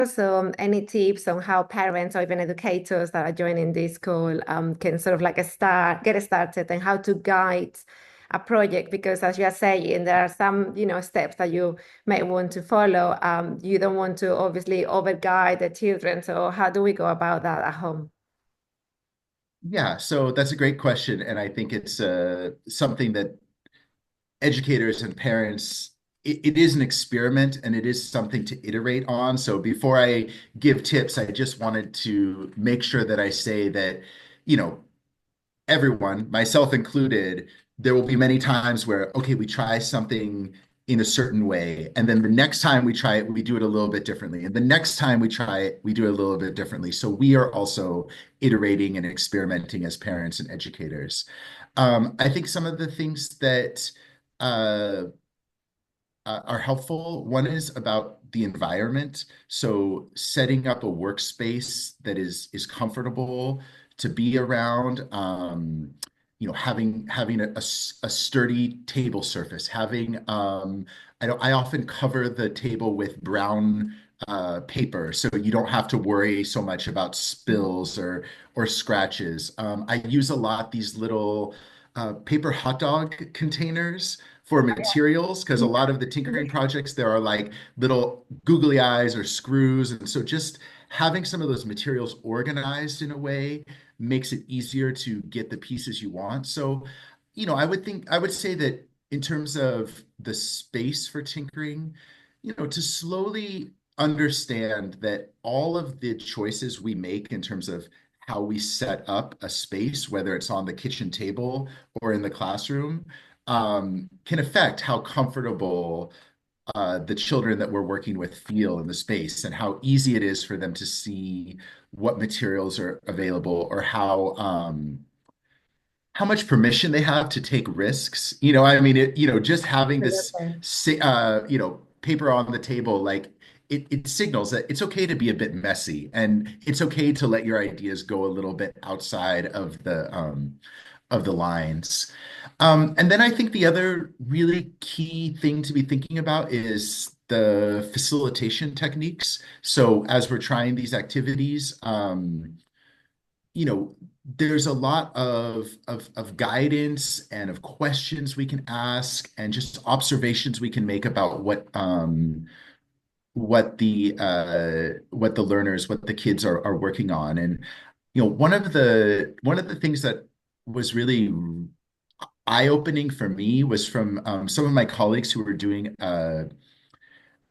So, any tips on how parents or even educators that are joining this school can sort of like get started and how to guide a project? Because as you are saying, there are some, steps that you may want to follow. You don't want to obviously over guide the children. So, how do we go about that at home? Yeah, so that's a great question, and I think it's something that educators and parents, it is an experiment and it is something to iterate on. So before I give tips, I just wanted to make sure that I say that, you know, everyone, myself included, there will be many times where, okay, we try something in a certain way. And then the next time we try it, we do it a little bit differently. And the next time we try it, we do it a little bit differently. So we are also iterating and experimenting as parents and educators. I think some of the things that uh, are helpful. One is about the environment. So setting up a workspace that is comfortable to be around. Having a sturdy table surface. Having I often cover the table with brown paper, so you don't have to worry so much about spills or scratches. I use a lot these little paper hot dog containers for materials because a lot of the tinkering projects there are like little googly eyes or screws, and so just having some of those materials organized in a way makes it easier to get the pieces you want. So, I would say that in terms of the space for tinkering, to slowly understand that all of the choices we make in terms of how we set up a space, whether it's on the kitchen table or in the classroom, can affect how comfortable the children that we're working with feel in the space and how easy it is for them to see what materials are available or how much permission they have to take risks. Just having this, Absolutely. paper on the table, like it signals that it's okay to be a bit messy and it's okay to let your ideas go a little bit outside of the lines. And then I think the other really key thing to be thinking about is the facilitation techniques. So as we're trying these activities, you know, there's a lot of guidance and of questions we can ask and just observations we can make about what the learners, what the kids are working on. And one of the things that was really eye-opening for me was from some of my colleagues who were doing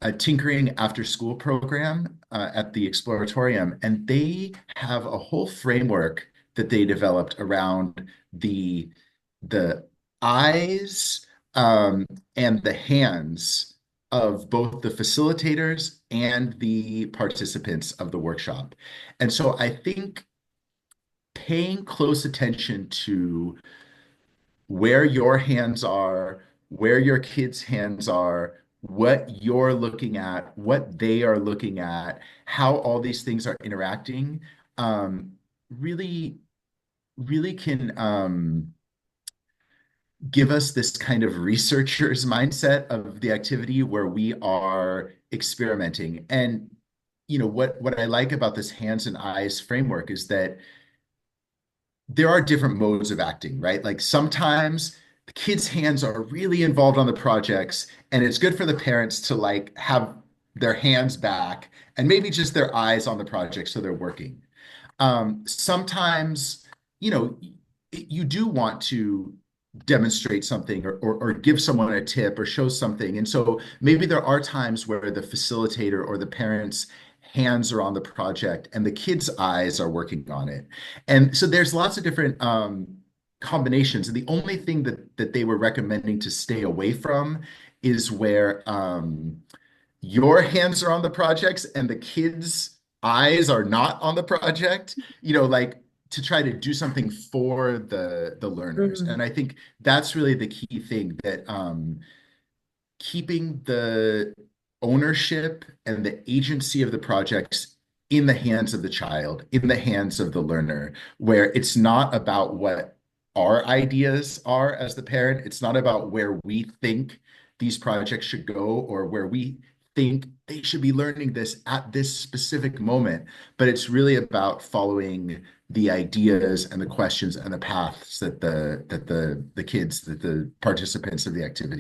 a tinkering after school program at the Exploratorium, and they have a whole framework that they developed around the eyes and the hands of both the facilitators and the participants of the workshop. And so I think paying close attention to where your hands are, where your kids' hands are, what you're looking at, what they are looking at, how all these things are interacting, really, really can give us this kind of researcher's mindset of the activity where we are experimenting. And what I like about this hands and eyes framework is that there are different modes of acting, right? Like sometimes the kids' hands are really involved on the projects, and it's good for the parents to like have their hands back and maybe just their eyes on the project so they're working. Sometimes, you know, you do want to demonstrate something or give someone a tip or show something. And so maybe there are times where the facilitator or the parents' hands are on the project and the kids' eyes are working on it. And so there's lots of different combinations. And the only thing that they were recommending to stay away from is where your hands are on the projects and the kids' eyes are not on the project, like to try to do something for the learners. Mhm. And I think that's really the key thing that keeping the ownership and the agency of the projects in the hands of the child, in the hands of the learner, where it's not about what our ideas are as the parent. It's not about where we think these projects should go or where we think they should be learning this at this specific moment, but it's really about following the ideas and the questions and the paths that the kids, that the participants of the activity